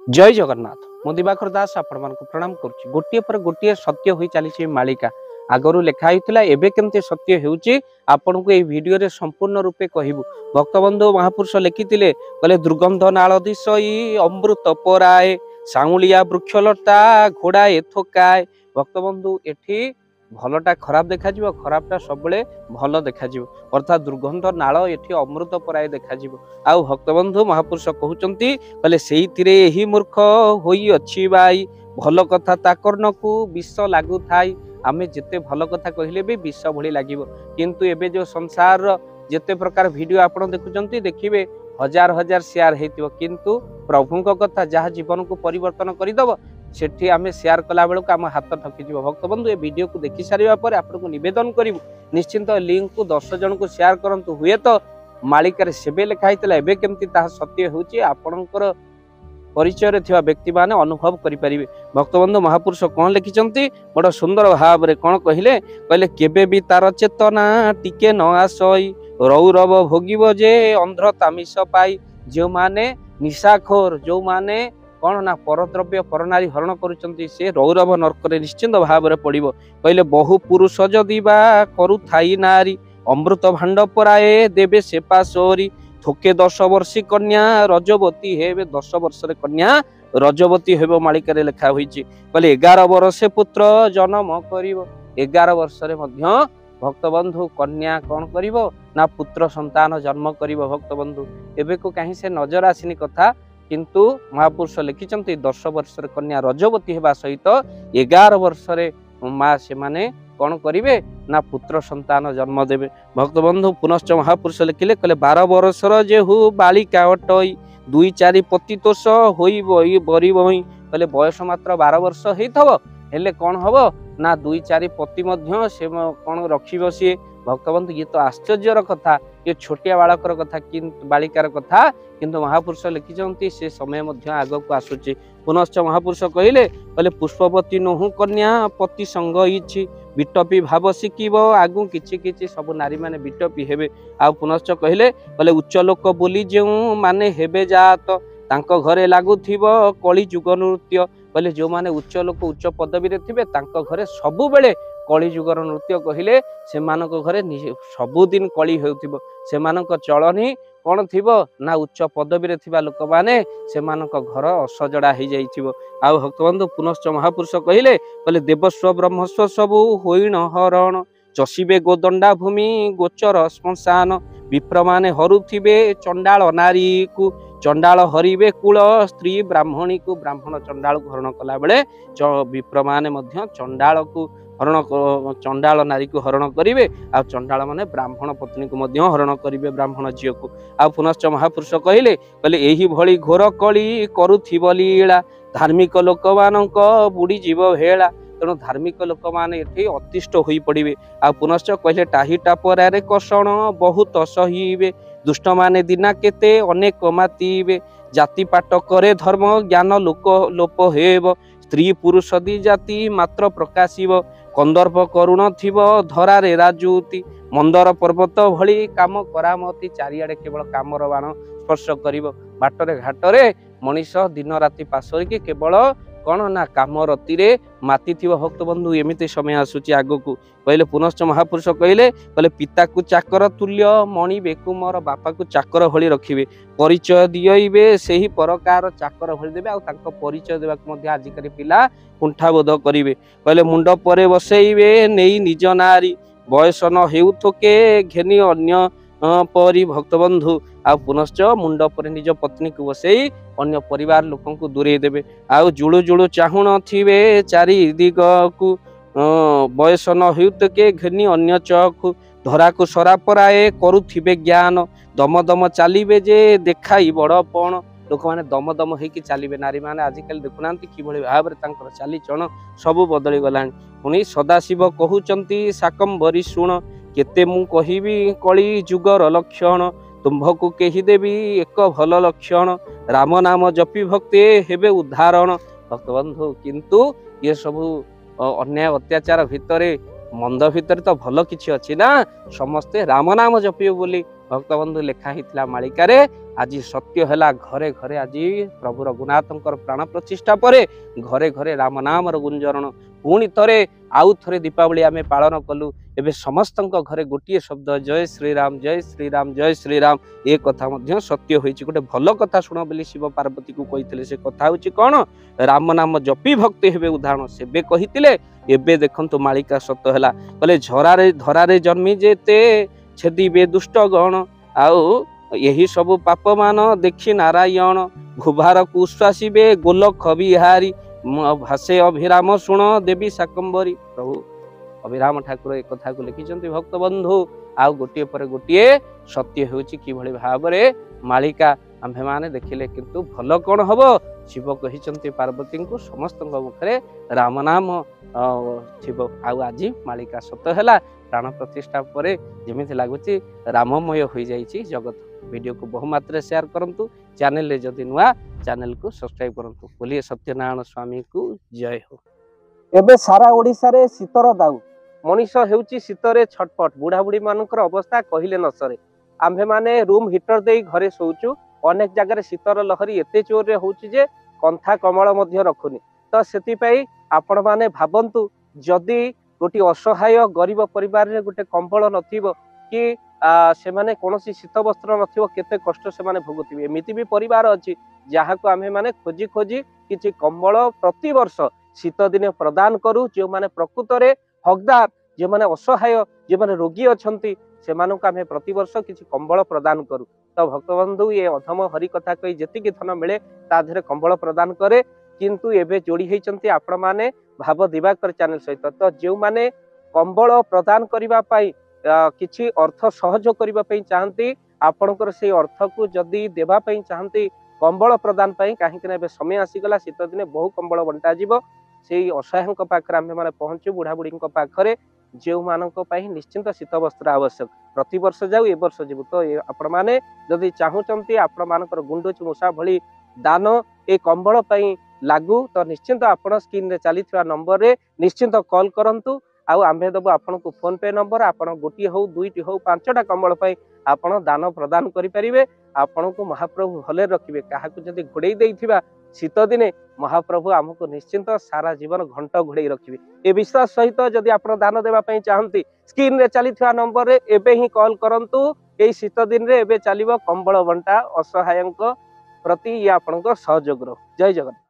जय जगन्नाथ मु दिवाकर दास आपण मानक प्रणाम करुच्ची गोटे पर गोटे सत्य होई चली मालिका आगरू लेखा होता एवं केमती सत्य होउची आपन को भिडियो रे संपूर्ण रूपे कहबू। भक्तबंधु महापुरुष लिखिथिले कहले दुर्गंध नाल दिशई अमृत पराए साउलिया वृक्षलता घोड़ाए थकाए। भक्तबंधु एठी भलटा खराब देखा खराबटा सब भल देखा अर्थात दुर्गंध नाल एठी अमृत पराए देखा। आउ भक्तबंधु महापुरुष कहउचंती कहले सेहिथिरे एही मूर्ख होई अछि बाई भल कथा ताकर्न को विष लागू थाई। आमे जिते भल कथा कहले भी विष भली लागिबो किंतु एबे जो संसार जिते प्रकार वीडियो आपण देखुचंती देखिबे हजार हजार शेयर हेतिबो किंतु प्रभुଙ୍କ कथा जहाँ जीवन को परिवर्तन करदब सेठी आमे शेयर कला बेलू आम हाथ ठकी जीव। भक्तबंधु ए वीडियो को देखि सारिबा परे आपनको निवेदन करिवु निश्चिंत लिंक को 10 जन को शेयर करंतु हुए तो मालिकार सेबे लिखा होता एवं केमती ताहा सत्य होउची आपणकर परिचय रे थिबा व्यक्ति माने अनुभव करि परिबे। भक्तबंधु महापुरुष कौन लिखिचंती बड़ सुंदर भाव रे कौन कहिले कहले केबे भी तार चेतना टिके न आसई रौरव भोगिब जे अंध्र तामिस पाई। जो माने निशाखोर जो माने कौन ना परद्रव्य परनारी हरण करुचंती से रौरव नरक रे निश्चिंत भाव रे पड़िबो। कहले बहु पुरुष जदि बा करू थाई नारी अमृत भांड पराए देवे से पासोरी थोके 10 वर्षी कन्या रजवती हेबे 10 वर्ष कन्या रजवती हेबो मालिकारे लेखा होईची। कहले 11 वर्षे पुत्र जन्म करिवो 11 वर्ष रे मध्य भक्तबंधु कन्या कौन करिवो ना पुत्र संतान जन्म करिवो। भक्तबंधु एबे को कहीं से नजर आसिनी कथा किंतु महापुरुष लिखिचंती 10 वर्ष कन्या रजवती हेबा सहित 11 वर्ष रे माँ से माने कौन करिवे ना पुत्र संतान जन्म देवे। भक्तबंधु पुनश्च महापुरुष लिखिले कहले 12 वर्षर जेहु बालिका अटई 2-4 पतितोष होई बरी बई। कहले बयस मात्र 12 वर्ष हेइथबो हेले कौन हबो ना 2-4 पति मध्य से कौन रखिबो सी। भक्तबंधु ये तो आश्चर्यर कथा ये छोटिया बालकर कथा किंतु बालिकार कथा किंतु महापुरुष लिखिचंती से समय मध्य आग को आसुची। पुनश्च महापुरुष कहले कहले पुष्पवती नोहु कन्या पति संग इछि विटपी भाव शिखिब आगु किछि किछि सब नारी माने विटपी हेबे। आ पुनश्च कहले कहले उच्च लोक बोली जेउ माने हेबे जात तांको घरे लागुथिबो कली जुग नृत्य। कहले जो माने उच्च लोक उच्च पदवी रे थिबे तांको घरे सबु बेले कली जुगर नृत्य कहले से मानको घरे सबुदिन कली हेउथिबो से मानको चलनी कौन थिबो ना उच्च पदवी रे थिबा लोक माने से मानको घर असजड़ा हो जाइथिबो। आ भक्तबंधु पुनश्च महापुरुष कहले कहले देवस्व ब्रह्मस्व सबु होइण हरण चषिबे गोदंडा भूमि गोचर श्मशान विप्र माने हरुथिबे चंडाल नारी को चंडाल हरिबे कुल स्त्री ब्राह्मणी को ब्राह्मण चंडाल को हरण कला बेले विप्र माने मध्य चंडाल को हरण चंडाल नारी को हरण करिवे आ चंडाल माने ब्राह्मण पत्नी को मध्य हरण करिवे ब्राह्मण झियो को। आ पुनश्च महापुरुष कहले कहले एही भली घोर कली करुथिब लीला धार्मिक लोक मानक बुड़ी जीव भेला। तेणु धार्मिक लोक माने एठी अतिष्ठ होई पड़िबे। आ पुनश्च कहले टाही टापरारे कषण बहुत सहीबे दुष्ट माने दिना केते अनेक मातीबे जाति पाट करे धर्म ज्ञान लोक लोप हेब स्त्री पुरुष दी जाति मात्र प्रकाशिब कंदर्प करुण थिब धरारे राजुति मंदर पर्वत भली काम करामती चारिआडे केवल कामर बाण स्पर्श करिब बाटरे घाटरे मनीष दिन राति पासरी के केवल कौन ना काम रति माती थी। भक्तबंधु एमती समय आसूची आग को कहले पुनश्च महापुरुष कहले कहले पिता को चाकर तुल्य मणि बेकु मोर बापा को चाकर भली रखिबे परिचय दियइबे सेही परकार चाकर भली देबे आ तांको परिचय देबा मध्ये आजिकारी पिला कुंठाबोध करिवे। कहले मुंड परे बसैबे नेई निज नारी बयस न हेउ थोके घेनी अन्य परी। भक्तबंधु आ पुनश्च मुंड पर निज पत्नी को बसई अन्य परिवार लोकों को दूरे देबे आउ जुळु जुळु चाहुण थिबे चारि दिग को बयस न हेउत के घेनी अन्य चखु धरा को सरापराए करुथिबे ज्ञान दम दम चालिबे जे देखाई बड़पण लोक माने दम दम हेकी चालिबे नारी माने आजिकल देखुनांती कि भली भाव रे तांकर चाली चण सब बदली गलानी। पुनी सदाशिव कहउचंती साकंबरी सुण केते मु कहिबी कली जुगर लक्षण तुम्भको केही देवी एक भल लक्षण राम नाम जपी भक्ते हेबे उदाहरण। भक्तबंधु किंतु ये सब अन्याय अत्याचार भितरे मंद भितर तो भल किछि अछि ना समस्ते राम नाम जपियो बोली भक्तबंधु लिखा होता मालिकार आज सत्य है घरे घरे आज प्रभु रघुनाथंकर प्राण प्रतिष्ठा पर घरे घरे राम नाम गुंजरण पुणी थे आउ थे दीपावली आम पालन कलु एवं समस्त घरे गोटे शब्द जय श्रीराम जय श्रीराम जय श्रीराम ये कथा सत्य हो गोटे भल कथा शुण बोली शिव पार्वती को कही से कथा हूँ कौन राम नाम जपी भक्ति हे उदाहरण से कही एबे देखंतु मालिका सत्य है कहले झरारे धरारे जन्मी जेते छेदिबे दुष्ट गण आउ यही सब पाप मान देखी नारायण भूभार को उश्वासीबे गोलख बिहारी भाषे अभिराम शुण देवी शाकंबरी प्रभु अभिराम ठाकुर एक कथा को लिखिं भक्त बंधु आउ गोटे पर गोटे सत्य होची कि भली भाव रे मालिका आम्भे माने देखिले किंतु भल कौन हम शिव कही पार्वती को समस्त मुखरे राम नाम शिव आउ आज मालिका सत है प्राण प्रतिष्ठा पर जमी लगुच राममय हो जाइए जगत वीडियो को बहुमात्रा शेयर करंतु चैनल रे जदि नुआ चैनल को सब्सक्राइब करंतु बोलिए सत्यनारायण स्वामी को जय हो। एबे सारा ओडिशा रे शीतर दाऊ मनीष हेउची शीतरे छटपट बुढ़ा बुढ़ी मानकर अवस्था कहिले न सरे आम्भे माने रूम हीटर दे घरे सोचु अनेक जगह शीतर लहरी एते जोर रे होउची जे कंथा कमल मध्य रखुनी तो सेति पई आपण माने भाबंतु जदि गोटे असहाय गरीब परिवार रे गोटे कंबल नथिबो कि से माने कोनोसी शीत वस्त्र नथिबो केते कष्ट से माने भोगुथिबे एमिति भी परिवार अछि जहा को आम्हे माने खोजी खोजी किछि कंबल प्रति वर्ष शीत दिने प्रदान करू जो माने प्रकृत रे हकदार जो माने असहाय जो माने रोगी अछंती सेमानक आमे प्रति वर्ष किछि कंबल प्रदान करू तो भक्तबंधु ये अधम हरि कथा कही जेतिकी धन मिले ता धरे कंबल प्रदान करे किंतु एबे जोड़ी हेचंती आपण माने भाव दिवाकर चैनल सहित तो जो माने कंबल प्रदान करिबा पाई किछि अर्थ सहयोग करिबा पई चाहंती आपणकर से अर्थ को जदी देबा पई चाहंती कंबल प्रदान पई काहे कि एबे समय आसी गला शीत दिने बहु कंबल बंटा जीवो सेई असहायक पाखरे आमे माने पहुंचू बुढ़ा बुढ़ी पाखरे जो मानक पई निश्चिंत शीत वस्त्र आवश्यक प्रति वर्ष जाऊ ए वर्ष जीवु तो आपण माने जदी चाहूचंती आपण मानकर गुंडुच मूषा भली दान ए कंबल पई लागू तो निश्चिंत आपण स्क्रीन रे चलीथिबा नंबर रे निश्चिंत कॉल करंतु आउ आम्भे दबो आपण को फोन पे नंबर आपण गोटी हो दुईटी हो पांचटा कंबल पई आपण दान प्रदान करि परिबे आपण को महाप्रभु भले रखिबे काहा को जदी घोड़ेई देइथिबा शीत दिने महाप्रभु आमको निश्चिंत सारा जीवन घंट घोड़ेई रखिबे ए विश्वास सहित जदी आपण दान देबा पई चाहंती स्क्रीन रे चलीथिबा नंबर रे एबे ही कॉल करंतु एई शीत दिन रे एबे चलिबो कंबल बंटा असहायक प्रति या आपण को सहयोग जय जगन्नाथ।